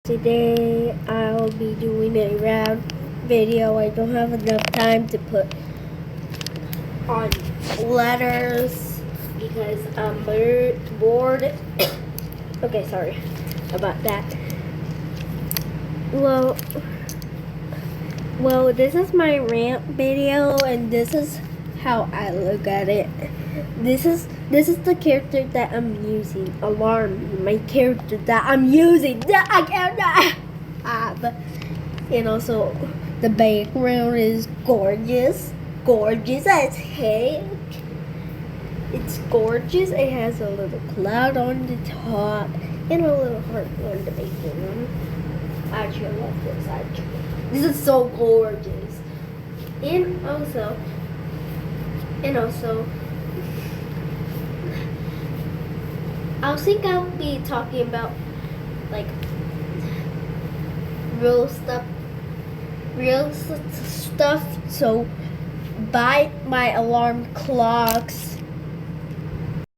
Today I'll be doing a round video. I don't have enough time to put on letters because I'm bored. Okay, sorry about that. Well, this is my rant video, and this is how I look at it. This is the character that I'm using. Alarm, my character that I'm using. And also the background is gorgeous as heck. It's gorgeous. It has a little cloud on the top and a little heart on the background. Actually, I love this. This is so gorgeous. And also, I think I'll be talking about like real stuff. So buy my alarm clocks